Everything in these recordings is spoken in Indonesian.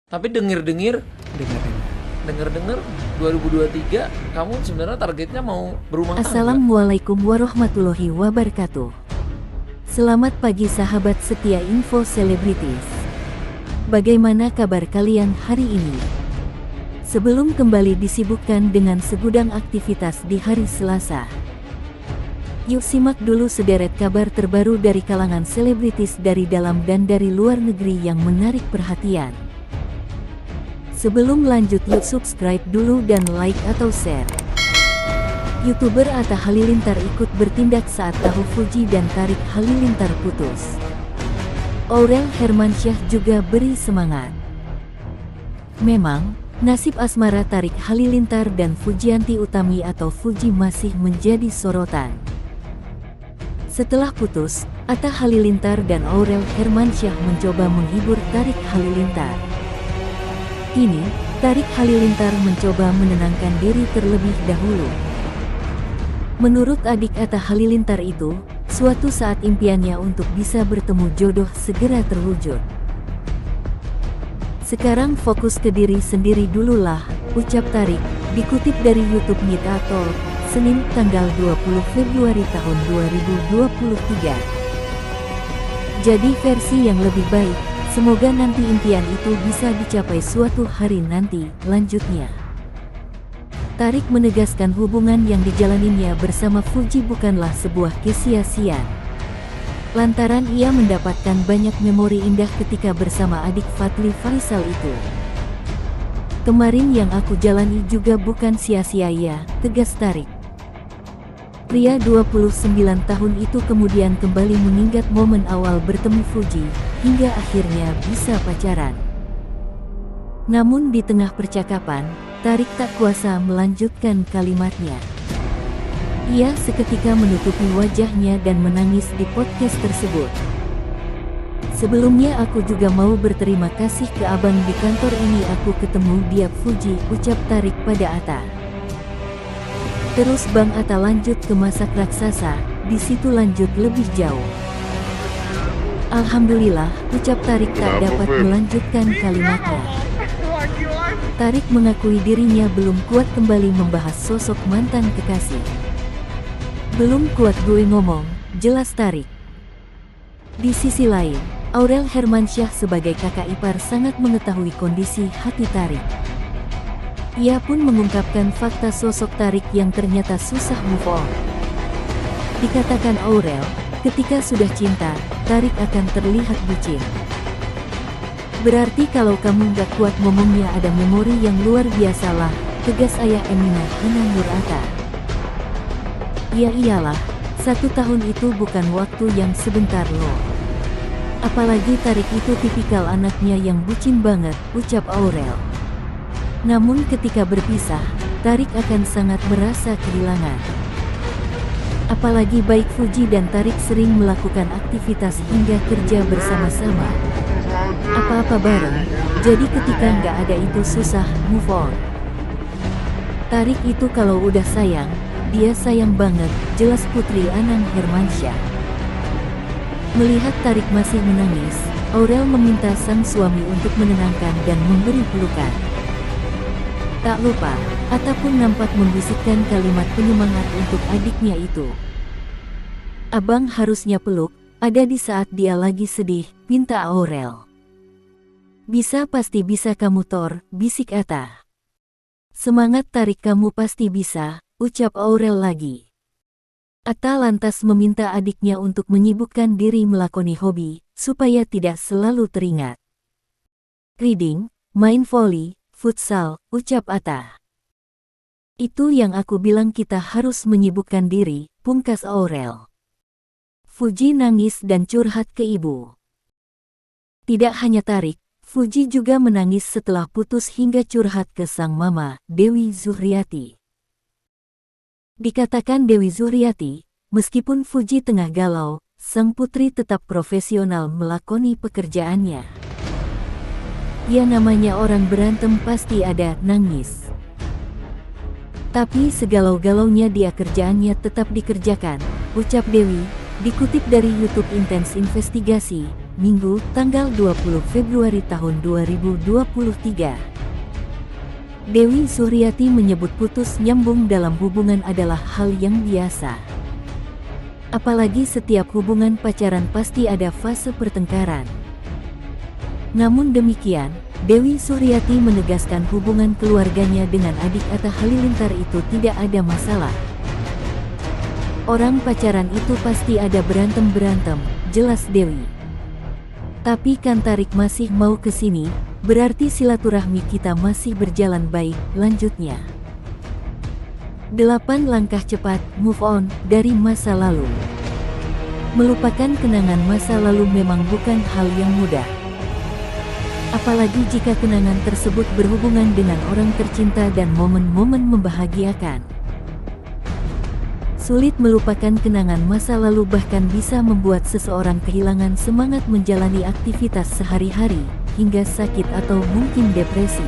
Tapi denger-denger 2023 kamu sebenarnya targetnya mau berumah tangga. Assalamualaikum warahmatullahi wabarakatuh. Selamat pagi sahabat setia Info Selebritis. Bagaimana kabar kalian hari ini? Sebelum kembali disibukkan dengan segudang aktivitas di hari Selasa, yuk simak dulu sederet kabar terbaru dari kalangan selebritis dari dalam dan dari luar negeri yang menarik perhatian. Sebelum lanjut, yuk subscribe dulu dan like atau share. YouTuber Atta Halilintar ikut bertindak saat tahu Fuji dan Tarik Halilintar putus. Aurel Hermansyah juga beri semangat. Memang, nasib asmara Tarik Halilintar dan Fujianti Utami atau Fuji masih menjadi sorotan. Setelah putus, Atta Halilintar dan Aurel Hermansyah mencoba menghibur Tarik Halilintar. Kini, Tarik Halilintar mencoba menenangkan diri terlebih dahulu. Menurut adik Atta Halilintar itu, suatu saat impiannya untuk bisa bertemu jodoh segera terwujud. Sekarang fokus ke diri sendiri dululah, ucap Tarik, dikutip dari YouTube Mita Talk, Senin tanggal 20 Februari tahun 2023. Jadi versi yang lebih baik. Semoga nanti impian itu bisa dicapai suatu hari nanti, lanjutnya. Tarik menegaskan hubungan yang dijalaninya bersama Fuji bukanlah sebuah kesia-siaan. Lantaran ia mendapatkan banyak memori indah ketika bersama adik Fadly Faisal itu. Kemarin yang aku jalani juga bukan sia-sia ya, tegas Tarik. Pria 29 tahun itu kemudian kembali mengingat momen awal bertemu Fuji, hingga akhirnya bisa pacaran. Namun di tengah percakapan, Tarik tak kuasa melanjutkan kalimatnya. Ia seketika menutupi wajahnya dan menangis di podcast tersebut. Sebelumnya aku juga mau berterima kasih ke abang di kantor ini aku ketemu dia Fuji, ucap Tarik pada Atta. Terus Bang Atta lanjut ke masak raksasa, di situ lanjut lebih jauh. Alhamdulillah, ucap Tarik tak dapat melanjutkan kalimatnya. Tarik mengakui dirinya belum kuat kembali membahas sosok mantan kekasih. Belum kuat gue ngomong, jelas Tarik. Di sisi lain, Aurel Hermansyah sebagai kakak ipar sangat mengetahui kondisi hati Tarik. Ia pun mengungkapkan fakta sosok Tarik yang ternyata susah move on. Dikatakan Aurel, ketika sudah cinta, Tarik akan terlihat bucin. Berarti kalau kamu gak kuat ngomongnya ada memori yang luar biasa lah, tegas ayah Emina Nur Atta. Ya iyalah, 1 tahun itu bukan waktu yang sebentar loh. Apalagi Tarik itu tipikal anaknya yang bucin banget, ucap Aurel. Namun ketika berpisah, Tarik akan sangat merasa kehilangan. Apalagi baik Fuji dan Tarik sering melakukan aktivitas hingga kerja bersama-sama. Apa-apa bareng, jadi ketika nggak ada itu susah move on. Tarik itu kalau udah sayang, dia sayang banget, jelas Putri Anang Hermansyah. Melihat Tarik masih menangis, Aurel meminta sang suami untuk menenangkan dan memberi pelukan. Tak lupa, Atta pun nampak membisikkan kalimat penyemangat untuk adiknya itu. Abang harusnya peluk, ada di saat dia lagi sedih, pinta Aurel. Bisa pasti bisa kamu Thor, bisik Atta. Semangat Tarik kamu pasti bisa, ucap Aurel lagi. Atta lantas meminta adiknya untuk menyibukkan diri melakoni hobi, supaya tidak selalu teringat. Reading, main volley, futsal, ucap Atta. Itu yang aku bilang kita harus menyibukkan diri, pungkas Aurel. Fuji nangis dan curhat ke ibu. Tidak hanya Tarik, Fuji juga menangis setelah putus hingga curhat ke sang mama, Dewi Zuhriati. Dikatakan Dewi Zuhriati, meskipun Fuji tengah galau, sang putri tetap profesional melakoni pekerjaannya. Ya namanya orang berantem pasti ada nangis. Tapi segalau-galaunya dia kerjaannya tetap dikerjakan, ucap Dewi, dikutip dari YouTube Intens Investigasi, Minggu, tanggal 20 Februari tahun 2023. Dewi Suryati menyebut putus nyambung dalam hubungan adalah hal yang biasa. Apalagi setiap hubungan pacaran pasti ada fase pertengkaran. Namun demikian, Dewi Suryati menegaskan hubungan keluarganya dengan adik Atta Halilintar itu tidak ada masalah. Orang pacaran itu pasti ada berantem-berantem, jelas Dewi. Tapi kan Tarik masih mau kesini, berarti silaturahmi kita masih berjalan baik, lanjutnya. 8 langkah cepat move on dari masa lalu. Melupakan kenangan masa lalu memang bukan hal yang mudah. Apalagi jika kenangan tersebut berhubungan dengan orang tercinta dan momen-momen membahagiakan. Sulit melupakan kenangan masa lalu bahkan bisa membuat seseorang kehilangan semangat menjalani aktivitas sehari-hari, hingga sakit atau mungkin depresi.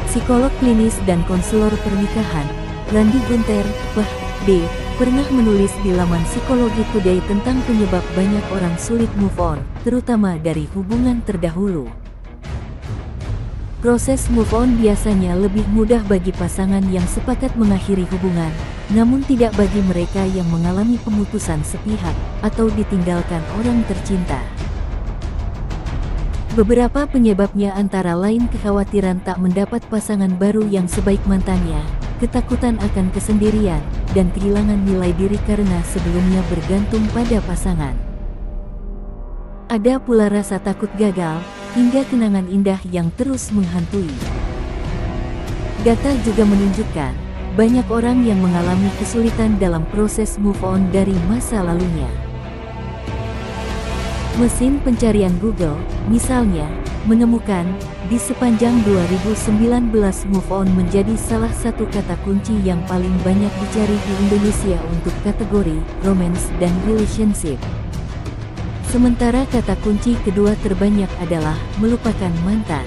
Psikolog klinis dan konselor pernikahan, Randi Gunter, Ph.D., pernah menulis di laman Psikologi Today tentang penyebab banyak orang sulit move on, terutama dari hubungan terdahulu. Proses move on biasanya lebih mudah bagi pasangan yang sepakat mengakhiri hubungan, namun tidak bagi mereka yang mengalami pemutusan sepihak atau ditinggalkan orang tercinta. Beberapa penyebabnya antara lain kekhawatiran tak mendapat pasangan baru yang sebaik mantannya, ketakutan akan kesendirian, dan kehilangan nilai diri karena sebelumnya bergantung pada pasangan. Ada pula rasa takut gagal, hingga kenangan indah yang terus menghantui. Data juga menunjukkan, banyak orang yang mengalami kesulitan dalam proses move on dari masa lalunya. Mesin pencarian Google, misalnya, menemukan, di sepanjang 2019 move on menjadi salah satu kata kunci yang paling banyak dicari di Indonesia untuk kategori romance dan relationship. Sementara kata kunci kedua terbanyak adalah melupakan mantan.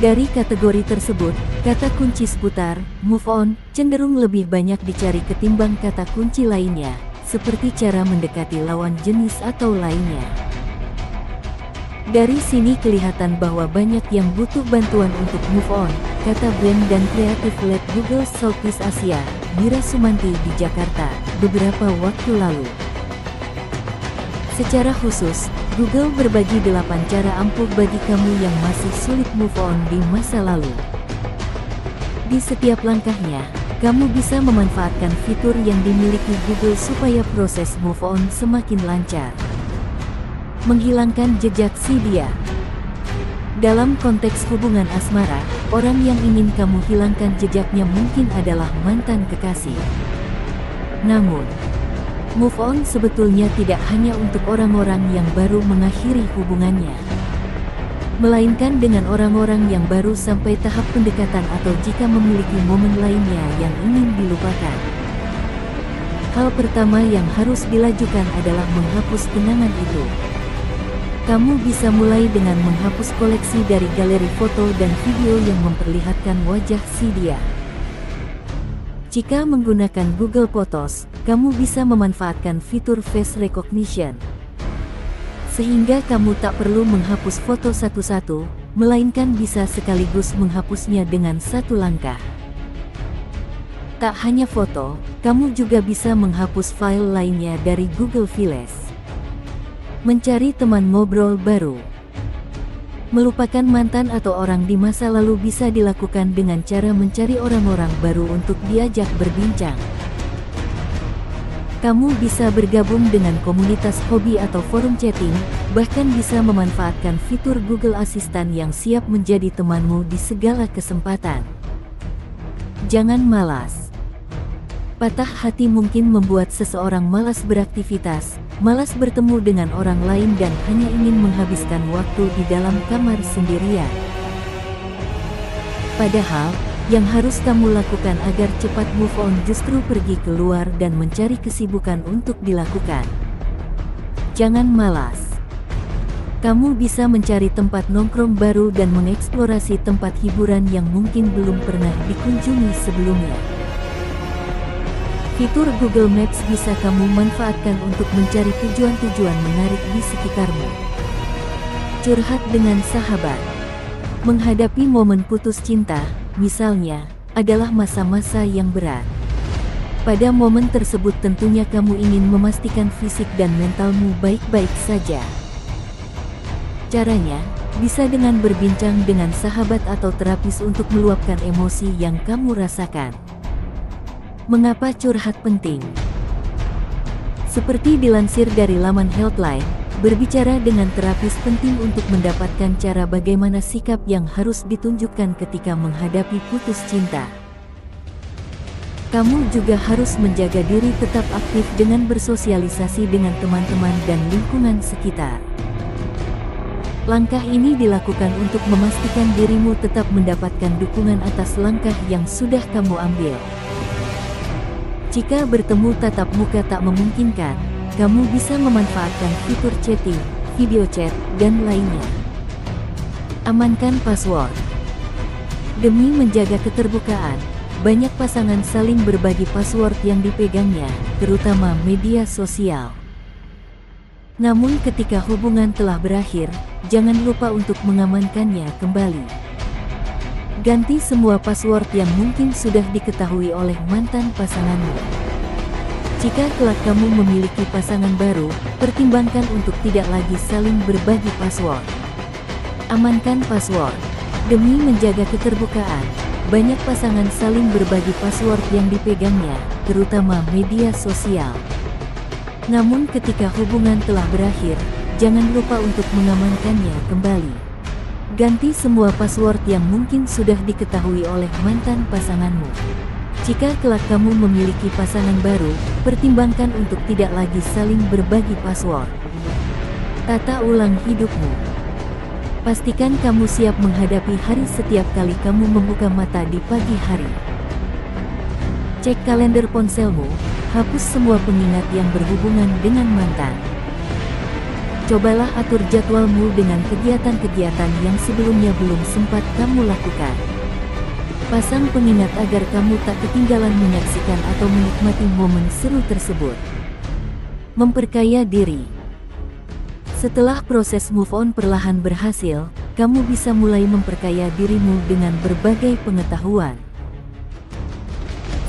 Dari kategori tersebut, kata kunci seputar move on cenderung lebih banyak dicari ketimbang kata kunci lainnya, seperti cara mendekati lawan jenis atau lainnya. Dari sini kelihatan bahwa banyak yang butuh bantuan untuk move on, kata brand dan kreatif led Google Southeast Asia, Mira Sumanti di Jakarta, beberapa waktu lalu. Secara khusus, Google berbagi 8 cara ampuh bagi kamu yang masih sulit move on di masa lalu. Di setiap langkahnya, kamu bisa memanfaatkan fitur yang dimiliki Google supaya proses move on semakin lancar. Menghilangkan jejak si dia. Dalam konteks hubungan asmara, orang yang ingin kamu hilangkan jejaknya mungkin adalah mantan kekasih. Namun, move on sebetulnya tidak hanya untuk orang-orang yang baru mengakhiri hubungannya, melainkan dengan orang-orang yang baru sampai tahap pendekatan atau jika memiliki momen lainnya yang ingin dilupakan. Hal pertama yang harus dilakukan adalah menghapus kenangan itu. Kamu bisa mulai dengan menghapus koleksi dari galeri foto dan video yang memperlihatkan wajah si dia. Jika menggunakan Google Photos, kamu bisa memanfaatkan fitur face recognition. Sehingga kamu tak perlu menghapus foto satu-satu, melainkan bisa sekaligus menghapusnya dengan satu langkah. Tak hanya foto, kamu juga bisa menghapus file lainnya dari Google Files. Mencari teman ngobrol baru. Melupakan mantan atau orang di masa lalu bisa dilakukan dengan cara mencari orang-orang baru untuk diajak berbincang. Kamu bisa bergabung dengan komunitas hobi atau forum chatting, bahkan bisa memanfaatkan fitur Google Assistant yang siap menjadi temanmu di segala kesempatan. Jangan malas. Patah hati mungkin membuat seseorang malas beraktivitas, malas bertemu dengan orang lain dan hanya ingin menghabiskan waktu di dalam kamar sendirian. Padahal, yang harus kamu lakukan agar cepat move on justru pergi keluar dan mencari kesibukan untuk dilakukan. Jangan malas. Kamu bisa mencari tempat nongkrong baru dan mengeksplorasi tempat hiburan yang mungkin belum pernah dikunjungi sebelumnya. Fitur Google Maps bisa kamu manfaatkan untuk mencari tujuan-tujuan menarik di sekitarmu. Curhat dengan sahabat. Menghadapi momen putus cinta, misalnya, adalah masa-masa yang berat. Pada momen tersebut tentunya kamu ingin memastikan fisik dan mentalmu baik-baik saja. Caranya, bisa dengan berbincang dengan sahabat atau terapis untuk meluapkan emosi yang kamu rasakan. Mengapa curhat penting? Seperti dilansir dari laman Healthline, berbicara dengan terapis penting untuk mendapatkan cara bagaimana sikap yang harus ditunjukkan ketika menghadapi putus cinta. Kamu juga harus menjaga diri tetap aktif dengan bersosialisasi dengan teman-teman dan lingkungan sekitar. Langkah ini dilakukan untuk memastikan dirimu tetap mendapatkan dukungan atas langkah yang sudah kamu ambil. Jika bertemu tatap muka tak memungkinkan, kamu bisa memanfaatkan fitur chatting, video chat, dan lainnya. Amankan password. Demi menjaga keterbukaan, banyak pasangan saling berbagi password yang dipegangnya, terutama media sosial. Namun ketika hubungan telah berakhir, jangan lupa untuk mengamankannya kembali. Ganti semua password yang mungkin sudah diketahui oleh mantan pasanganmu. Jika kelak kamu memiliki pasangan baru, pertimbangkan untuk tidak lagi saling berbagi password. Amankan password. Demi menjaga keterbukaan, banyak pasangan saling berbagi password yang dipegangnya, terutama media sosial. Namun ketika hubungan telah berakhir, jangan lupa untuk mengamankannya kembali. Ganti semua password yang mungkin sudah diketahui oleh mantan pasanganmu. Jika kelak kamu memiliki pasangan baru, pertimbangkan untuk tidak lagi saling berbagi password. Tata ulang hidupmu. Pastikan kamu siap menghadapi hari setiap kali kamu membuka mata di pagi hari. Cek kalender ponselmu, hapus semua pengingat yang berhubungan dengan mantan. Cobalah atur jadwalmu dengan kegiatan-kegiatan yang sebelumnya belum sempat kamu lakukan. Pasang pengingat agar kamu tak ketinggalan menyaksikan atau menikmati momen seru tersebut. Memperkaya diri. Setelah proses move on perlahan berhasil, kamu bisa mulai memperkaya dirimu dengan berbagai pengetahuan.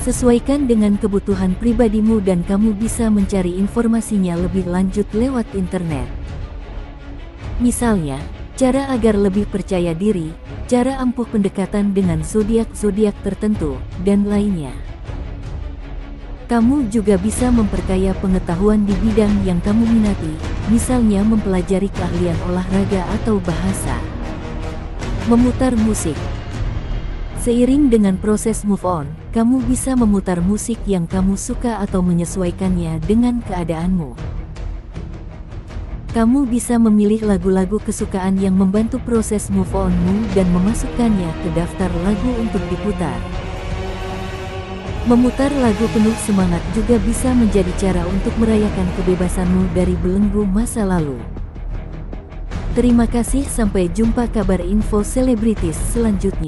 Sesuaikan dengan kebutuhan pribadimu dan kamu bisa mencari informasinya lebih lanjut lewat internet. Misalnya, cara agar lebih percaya diri, cara ampuh pendekatan dengan zodiak-zodiak tertentu, dan lainnya. Kamu juga bisa memperkaya pengetahuan di bidang yang kamu minati, misalnya mempelajari keahlian olahraga atau bahasa. Memutar musik. Seiring dengan proses move on, kamu bisa memutar musik yang kamu suka atau menyesuaikannya dengan keadaanmu. Kamu bisa memilih lagu-lagu kesukaan yang membantu proses move on-mu dan memasukkannya ke daftar lagu untuk diputar. Memutar lagu penuh semangat juga bisa menjadi cara untuk merayakan kebebasanmu dari belenggu masa lalu. Terima kasih, sampai jumpa kabar info selebritis selanjutnya.